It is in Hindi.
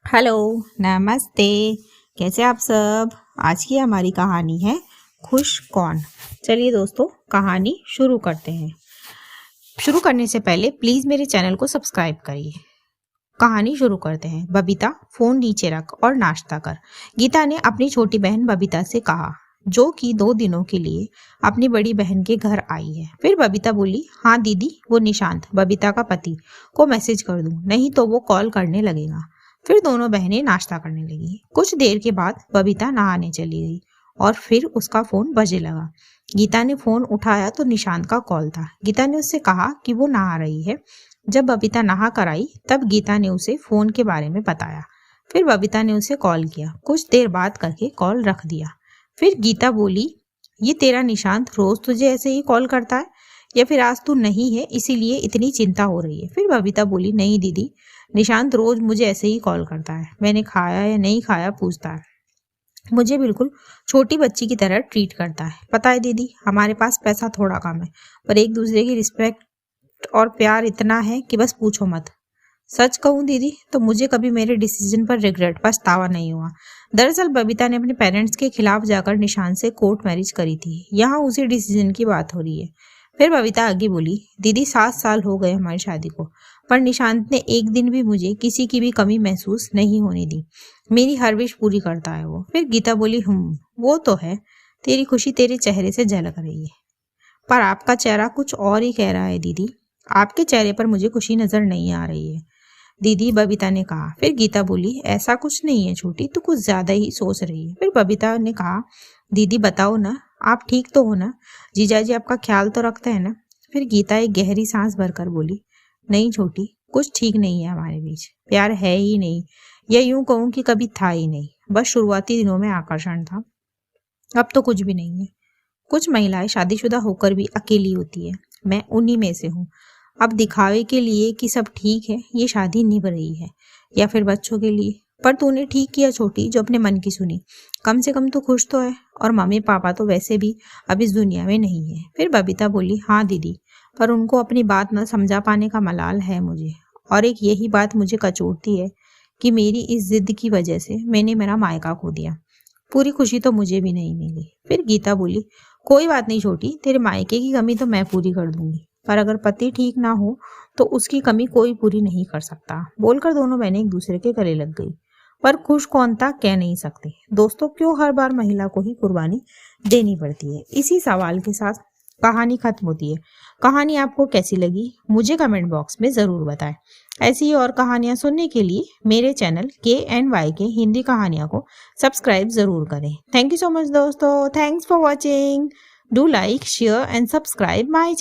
हेलो, नमस्ते। कैसे आप सब? आज की हमारी कहानी है खुश कौन। चलिए दोस्तों, कहानी शुरू करते हैं। शुरू करने से पहले प्लीज मेरे चैनल को सब्सक्राइब करिए। कहानी शुरू करते हैं। बबीता, फोन नीचे रख और नाश्ता कर। गीता ने अपनी छोटी बहन बबीता से कहा, जो कि 2 दिनों के लिए अपनी बड़ी बहन के घर आई है। फिर बबीता बोली, हाँ दीदी, वो निशांत, बबीता का पति, को मैसेज कर दूं, नहीं तो वो कॉल करने लगेगा। फिर दोनों बहनें नाश्ता करने लगी। कुछ देर के बाद बबीता नहाने चली गई और फिर उसका फोन बजे लगा। गीता ने फोन उठाया तो निशांत का कॉल था। गीता ने उससे कहा कि वो नहा रही है। जब बबीता नहा कर आई तब गीता ने उसे फोन के बारे में बताया। फिर बबीता ने उसे कॉल किया। कुछ देर बाद करके कॉल रख दिया। फिर गीता बोली, ये तेरा निशांत रोज तुझे ऐसे ही कॉल करता है या फिर आज तू नहीं है इसीलिए इतनी चिंता हो रही है? फिर बबीता बोली, नहीं दीदी, निशांत रोज मुझे ऐसे ही कॉल करता है। मैंने खाया या नहीं खाया पूछता है। मुझे बिल्कुल छोटी बच्ची की तरह ट्रीट करता है। पता है दीदी, हमारे पास पैसा थोड़ा कम है पर एक दूसरे की रिस्पेक्ट और प्यार इतना है कि बस पूछो मत। सच कहूँ दीदी तो मुझे कभी मेरे डिसीजन पर रिग्रेट, पछतावा नहीं हुआ। दरअसल बबीता ने अपने पेरेंट्स के खिलाफ जाकर निशांत से कोर्ट मैरिज करी थी। यहाँ उसी डिसीजन की बात हो रही है। फिर बबीता आगे बोली, दीदी 7 साल हो गए हमारी शादी को, पर निशांत ने एक दिन भी मुझे किसी की भी कमी महसूस नहीं होने दी। मेरी हर विश पूरी करता है वो। फिर गीता बोली, वो तो है, तेरी खुशी तेरे चेहरे से झलक रही है, पर आपका चेहरा कुछ और ही कह रहा है दीदी। आपके चेहरे पर मुझे खुशी नजर नहीं आ रही है दीदी, बबीता ने कहा। फिर गीता बोली, ऐसा कुछ नहीं है छोटी, तू कुछ ज्यादा ही सोच रही है। फिर बबीता ने कहा, दीदी बताओ ना, आप ठीक तो हो ना? जीजाजी आपका ख्याल तो रखते हैं ना? फिर गीता एक गहरी सांस भरकर बोली, नहीं छोटी, कुछ ठीक नहीं है हमारे बीच। प्यार है ही नहीं, या यूं कहूं कि कभी था ही नहीं। बस शुरुआती दिनों में आकर्षण था, अब तो कुछ भी नहीं है। कुछ महिलाएं शादीशुदा होकर भी अकेली होती है, मैं उन्हीं में से हूँ। अब दिखावे के लिए कि सब ठीक है ये शादी निभ रही है, या फिर बच्चों के लिए। पर तूने ठीक किया छोटी, जो अपने मन की सुनी। कम से कम तू खुश तो है, और मम्मी पापा तो वैसे भी अब इस दुनिया में नहीं है। फिर बबीता बोली, हाँ दीदी, पर उनको अपनी बात न समझा पाने का मलाल है मुझे। और एक यही बात मुझे कचोटती है कि मेरी इस जिद की वजह से मैंने मेरा मायका खो दिया। पूरी खुशी तो मुझे भी नहीं मिली। फिर गीता बोली, कोई बात नहीं छोटी, तेरे मायके की कमी तो मैं पूरी कर दूंगी, पर अगर पति ठीक ना हो तो उसकी कमी कोई पूरी नहीं कर सकता। बोलकर दोनों बहनें एक दूसरे के गले लग गई। पर खुश कौन था कह नहीं सकते। दोस्तों, क्यों हर बार महिला को ही कुर्बानी देनी पड़ती है? इसी सवाल के साथ कहानी खत्म होती है। कहानी आपको कैसी लगी मुझे कमेंट बॉक्स में जरूर बताएं। ऐसी ही और कहानियां सुनने के लिए मेरे चैनल KNY के हिंदी कहानियां को सब्सक्राइब जरूर करें। थैंक यू सो मच दोस्तों, thanks for watching. Do like, share and subscribe my